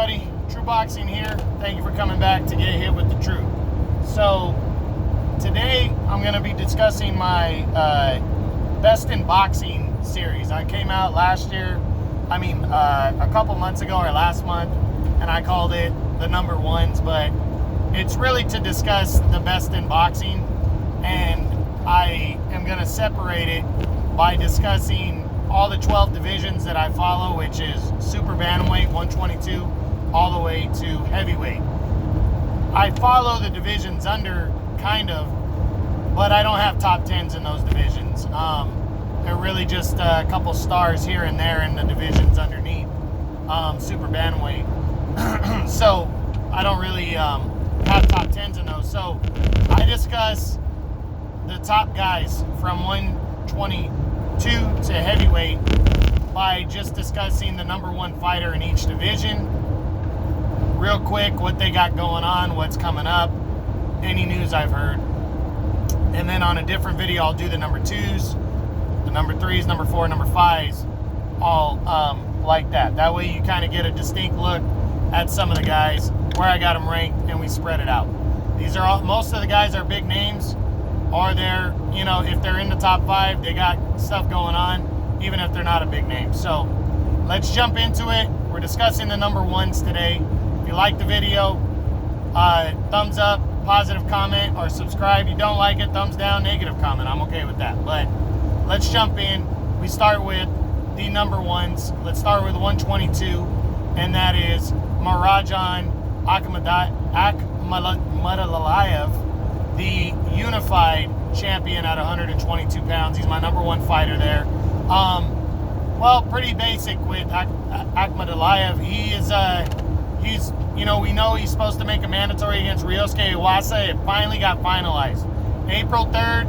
everybody. True Boxing here. Thank you for coming back to get hit with the truth. So today I'm going to be discussing my Best in Boxing series. I came out a couple months ago or last month, and I called it the number ones, but it's really to discuss the best in boxing, and I am going to separate it by discussing all the 12 divisions that I follow, which is super bantamweight, 122, all the way to heavyweight. I follow the divisions under, kind of, but I don't have top 10s in those divisions. They're really just a couple stars here and there in the divisions underneath, super bantamweight. So I don't really have top 10s in those. So I discuss the top guys from 122 to heavyweight by just discussing the number one fighter in each division. Real quick, what they got going on, what's coming up, any news I've heard. And then on a different video, I'll do the number twos, the number threes, number four, number fives, all like that. That way you kind of get a distinct look at some of the guys, where I got them ranked, and we spread it out. These are all, most of the guys are big names, or they're, if they're in the top five, they got stuff going on, even if they're not a big name. So let's jump into it. We're discussing the number ones today. If you like the video, thumbs up, positive comment, or subscribe. If you don't like it, thumbs down, negative comment. I'm okay with that. But let's jump in. We start with the number ones. Let's start with 122, and that is Marajan Akhmadaliyev, the unified champion at 122 pounds. He's my number one fighter there. Pretty basic with Akhmadaliyev. We know he's supposed to make a mandatory against Ryosuke Iwasa. It finally got finalized. April 3rd,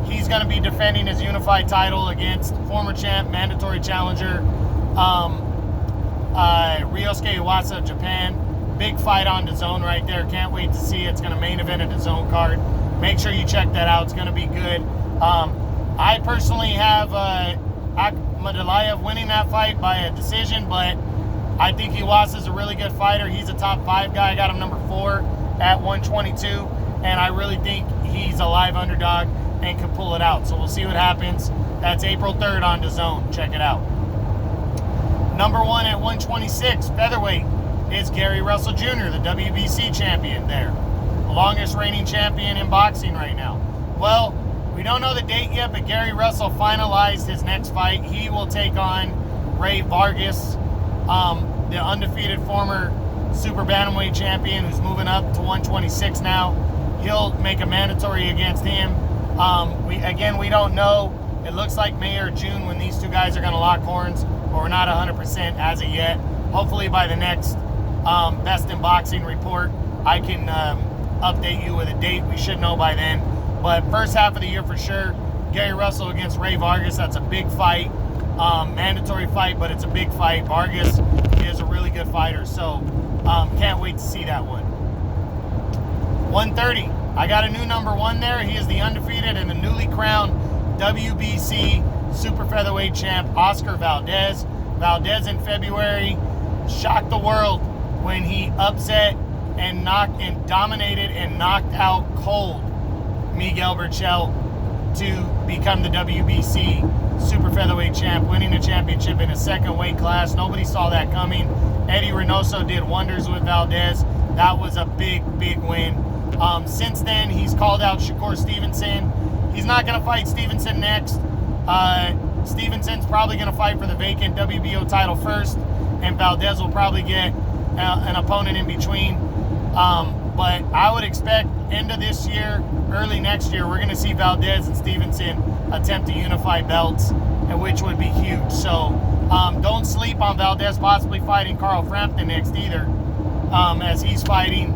he's going to be defending his unified title against former champ, mandatory challenger, Ryosuke Iwasa of Japan. Big fight on the zone right there. Can't wait to see it. It's going to main event at the zone card. Make sure you check that out. It's going to be good. I personally have Akhmadaliyev winning that fight by a decision, but I think Iwasa's a really good fighter. He's a top 5 guy. I got him number 4 at 122, and I really think he's a live underdog and can pull it out. So we'll see what happens. That's April 3rd on DAZN. Check it out. Number 1 at 126, featherweight, is Gary Russell Jr., the WBC champion there. The longest reigning champion in boxing right now. Well, we don't know the date yet, but Gary Russell finalized his next fight. He will take on Ray Vargas, the undefeated former super bantamweight champion who's moving up to 126 now. He'll make a mandatory against him. We don't know. It looks like May or June when these two guys are going to lock horns, but we're not 100% as of yet. Hopefully by the next Best in Boxing report, I can update you with a date. We should know by then. But first half of the year for sure, Gary Russell against Ray Vargas. That's a big fight. Mandatory fight, but it's a big fight. Vargas is a really good fighter, so can't wait to see that one. 130. I got a new number 1 there. He is the undefeated and the newly crowned WBC super featherweight champ, Oscar Valdez. Valdez in February shocked the world when he upset and dominated and knocked out cold Miguel Berchelt to become the WBC super featherweight champ, winning the championship in a second weight class. Nobody saw that coming. Eddie Reynoso did wonders with Valdez. That was a big, big win. Since then, he's called out Shakur Stevenson. He's not going to fight Stevenson next. Stevenson's probably going to fight for the vacant WBO title first, and Valdez will probably get an opponent in between. But I would expect end of this year, early next year, we're going to see Valdez and Stevenson attempt to unify belts, which would be huge. So don't sleep on Valdez possibly fighting Carl Frampton next either, as he's fighting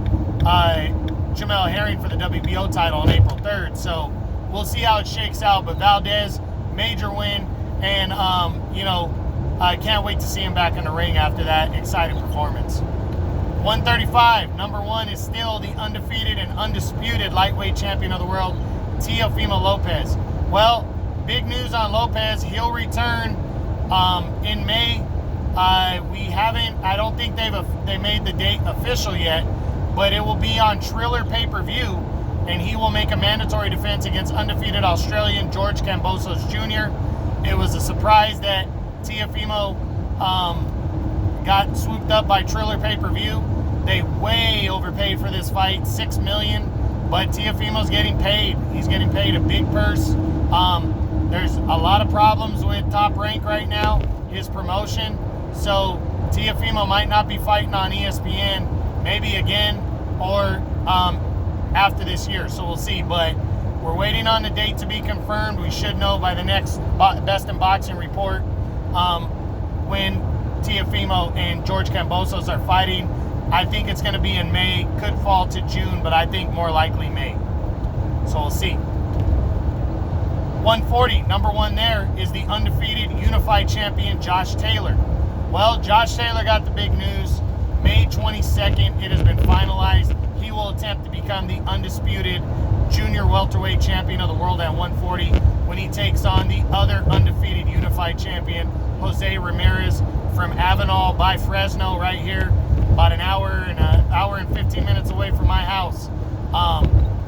Jamel Herring for the WBO title on April 3rd. So we'll see how it shakes out. But Valdez, major win, and I can't wait to see him back in the ring after that exciting performance. 135, number 1 is still the undefeated and undisputed lightweight champion of the world, Teofimo Lopez. Well, big news on Lopez. He'll return in May I don't think they made the date official yet, but it will be on Triller pay-per-view, and he will make a mandatory defense against undefeated Australian George Kambosos Jr. It was a surprise that Teofimo got swooped up by Triller pay-per-view. They way overpaid for this fight, $6 million, but Teofimo's getting paid. He's getting paid a big purse. There's a lot of problems with Top Rank right now, his promotion, so Teofimo might not be fighting on ESPN, maybe again, or after this year, so we'll see. But we're waiting on the date to be confirmed. We should know by the next Best in Boxing report when Teofimo and George Kambosos are fighting. I think it's going to be in May, could fall to June, but I think more likely May. So we'll see. 140, number one there is the undefeated unified champion Josh Taylor. Well, Josh Taylor got the big news. May 22nd, it has been finalized. He will attempt to become the undisputed junior welterweight champion of the world at 140 when he takes on the other undefeated unified champion, Jose Ramirez, from Avenal by Fresno, right here, about an hour and 15 minutes away from my house.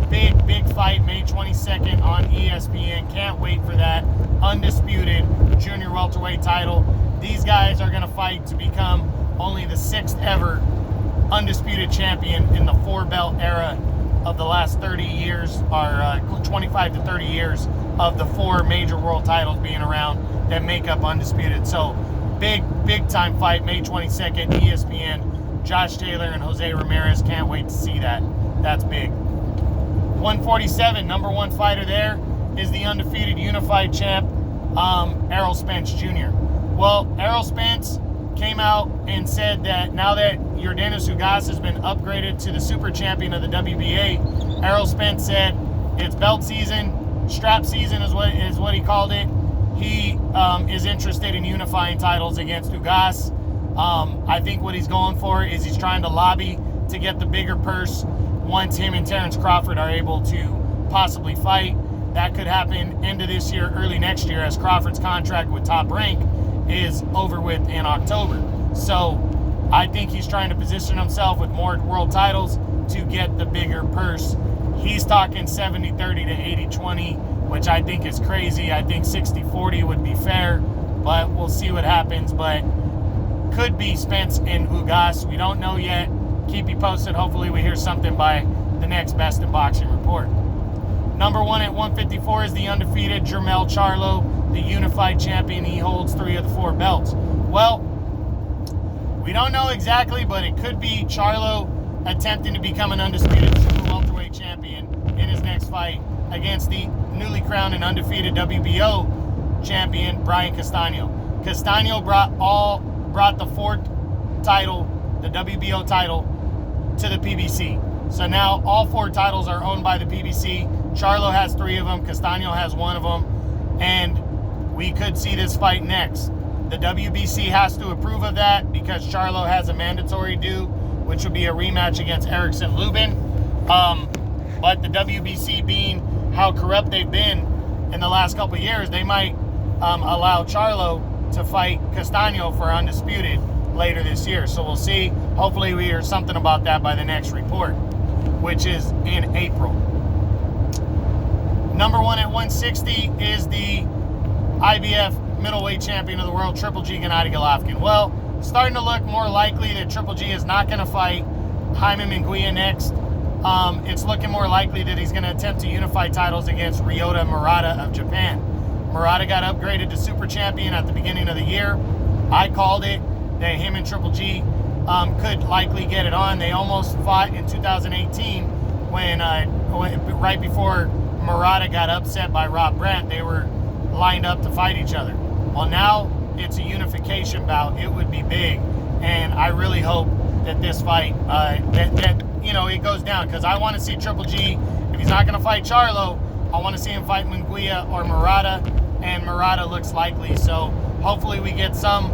Big fight, May 22nd on ESPN. Can't wait for that undisputed junior welterweight title. These guys are going to fight to become only the 6th ever undisputed champion in the 4-belt era of the last 30 years, or 25 to 30 years of the 4 major world titles being around that make up undisputed. So big time fight, May 22nd, ESPN. Josh Taylor and Jose Ramirez. Can't wait to see that. That's big. 147, number one fighter there is the undefeated unified champ, Errol Spence Jr. Well, Errol Spence came out and said that now that Yordenis Ugas has been upgraded to the super champion of the WBA, Errol Spence said it's belt season, strap season is what he called it. He is interested in unifying titles against Ugas. I think what he's going for is he's trying to lobby to get the bigger purse once him and Terrence Crawford are able to possibly fight. That could happen end of this year, early next year, as Crawford's contract with Top Rank is over with in October. So I think he's trying to position himself with more world titles to get the bigger purse. He's talking 70-30 to 80-20, which I think is crazy. I think 60-40 would be fair, but we'll see what happens. But could be Spence and Ugas. We don't know yet. Keep you posted. Hopefully we hear something by the next Best in Boxing report. Number one at 154 is the undefeated Jermell Charlo, the unified champion. He holds 3 of the 4 belts. Well, we don't know exactly, but it could be Charlo attempting to become an undisputed super welterweight champion in his next fight against the newly crowned and undefeated WBO champion, Brian Castano. Castano brought the 4th title, the WBO title, to the PBC. So now all 4 titles are owned by the PBC. Charlo has 3 of them. Castano has 1 of them. And we could see this fight next. The WBC has to approve of that because Charlo has a mandatory due, which would be a rematch against Erickson Lubin. But the WBC, being how corrupt they've been in the last couple of years, they might allow Charlo to fight Castano for undisputed later this year. So we'll see. Hopefully we hear something about that by the next report, which is in April. Number one at 160 is the IBF middleweight champion of the world, Triple G Gennady Golovkin. Well, starting to look more likely that Triple G is not going to fight Jaime Munguia next. It's looking more likely that he's going to attempt to unify titles against Ryota Murata of Japan. Murata got upgraded to super champion at the beginning of the year. I called it that him and Triple G could likely get it on. They almost fought in 2018 when right before Murata got upset by Rob Brandt. They were lined up to fight each other. Well, now it's a unification bout. It would be big, and I really hope that this fight it goes down, because I want to see Triple G. If he's not going to fight Charlo, I want to see him fight Munguia or Murata, and Murata looks likely. So hopefully we get some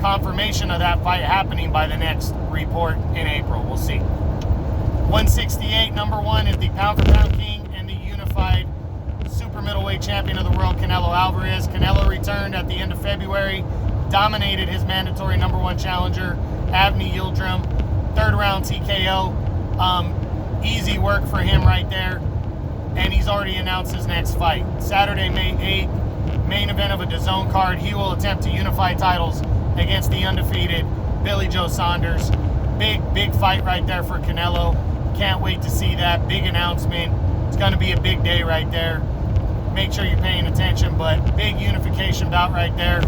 confirmation of that fight happening by the next report in April. We'll see. 168, number one is the pound-for-pound king and the unified super middleweight champion of the world, Canelo Alvarez. Canelo returned at the end of February dominated his mandatory number 1 challenger, Avni Yildirim, 3rd round TKO. Easy work for him right there. And he's already announced his next fight. Saturday, May 8th, main event of a DAZN card. He will attempt to unify titles against the undefeated Billy Joe Saunders. Big fight right there for Canelo. Can't wait to see that. Big announcement. It's going to be a big day right there. Make sure you're paying attention, but big unification bout right there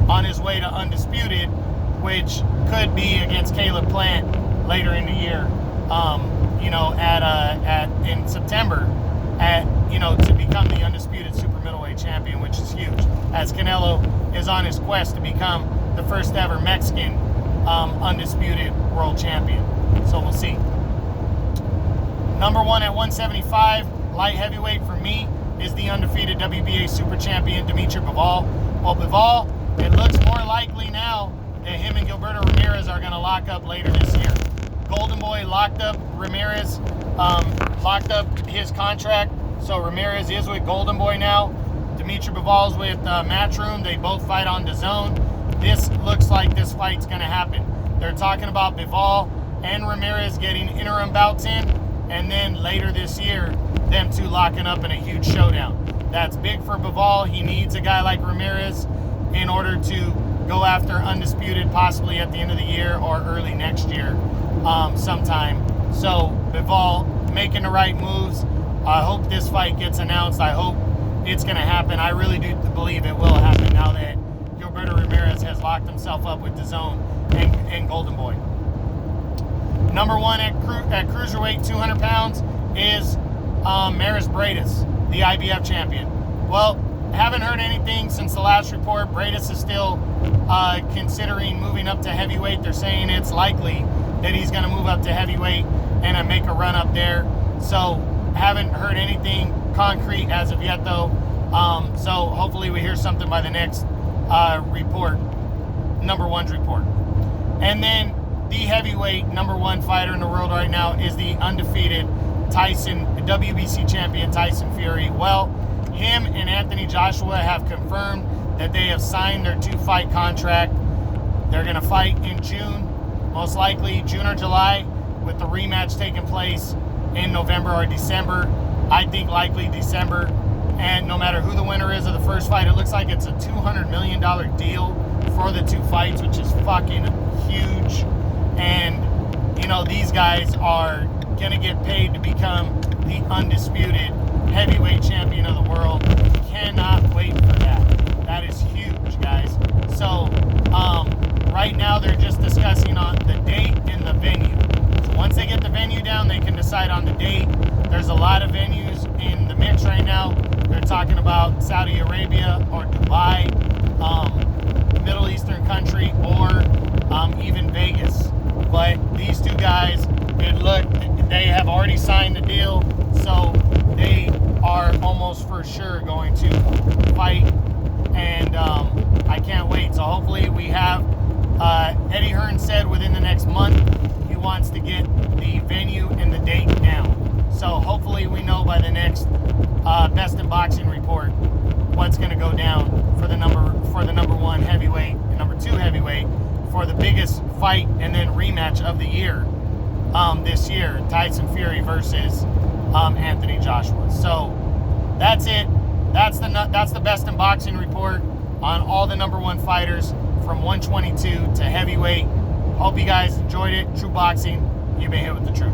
on his way to undisputed, which could be against Caleb Plant later in the year. In September, to become the undisputed super middleweight champion, which is huge, as Canelo is on his quest to become the first ever Mexican undisputed world champion. So we'll see. Number 1 at 175, light heavyweight for me, is the undefeated WBA super champion, Dimitri Bivol. Well, Bivol, it looks more likely now that him and Gilberto Ramirez are going to lock up later this year. Golden Boy locked up Ramirez, locked up his contract, so Ramirez is with Golden Boy now. Dimitri Bivol's with Matchroom. They both fight on DAZN. This looks like this fight's going to happen. They're talking about Bivol and Ramirez getting interim bouts in, and then later this year, them two locking up in a huge showdown. That's big for Bivol. He needs a guy like Ramirez in order to go after undisputed, possibly at the end of the year or early next year sometime. So Bivol making the right moves. I hope this fight gets announced. I hope it's going to happen. I really do believe it will happen now that Gilberto Ramirez has locked himself up with DAZN and Golden Boy. Number 1 at cruiserweight, 200 pounds, is Maris Briedis, the IBF champion. Well, haven't heard anything since the last report. Briedis is still considering moving up to heavyweight. They're saying it's likely that he's going to move up to heavyweight and make a run up there. So haven't heard anything concrete as of yet, though. So hopefully we hear something by the next report, number 1's report. And then the heavyweight number 1 fighter in the world right now is the undefeated WBC champion Tyson Fury. Well, him and Anthony Joshua have confirmed that they have signed their 2-fight contract. They're going to fight in June, most likely June or July, with the rematch taking place in November or December. I think likely December. And no matter who the winner is of the first fight, it looks like it's a $200 million deal for the 2 fights, which is fucking huge. And, these guys are going to get paid to become the undisputed heavyweight champion of the world. Cannot wait for that. That is huge, guys. So, right now they're just discussing on the date and the venue. So once they get the venue down, they can decide on the date. There's a lot of venues in the mix right now. They're talking about Saudi Arabia or Dubai, Middle Eastern country, or even Vegas. But these 2 guys, they have already signed the deal, so they are almost for sure going to fight, and I can't wait. So hopefully we have, Eddie Hearn said within the next month he wants to get the venue and the date down. So hopefully we know by the next Best in Boxing report what's going to go down for the number 1 heavyweight and number 2 heavyweight for the biggest fight and then rematch of the year this year, Tyson Fury versus Anthony Joshua. So that's it. That's the Best in Boxing report on all the number 1 fighters from 122 to heavyweight. Hope you guys enjoyed it. True Boxing, you've been hit with the truth.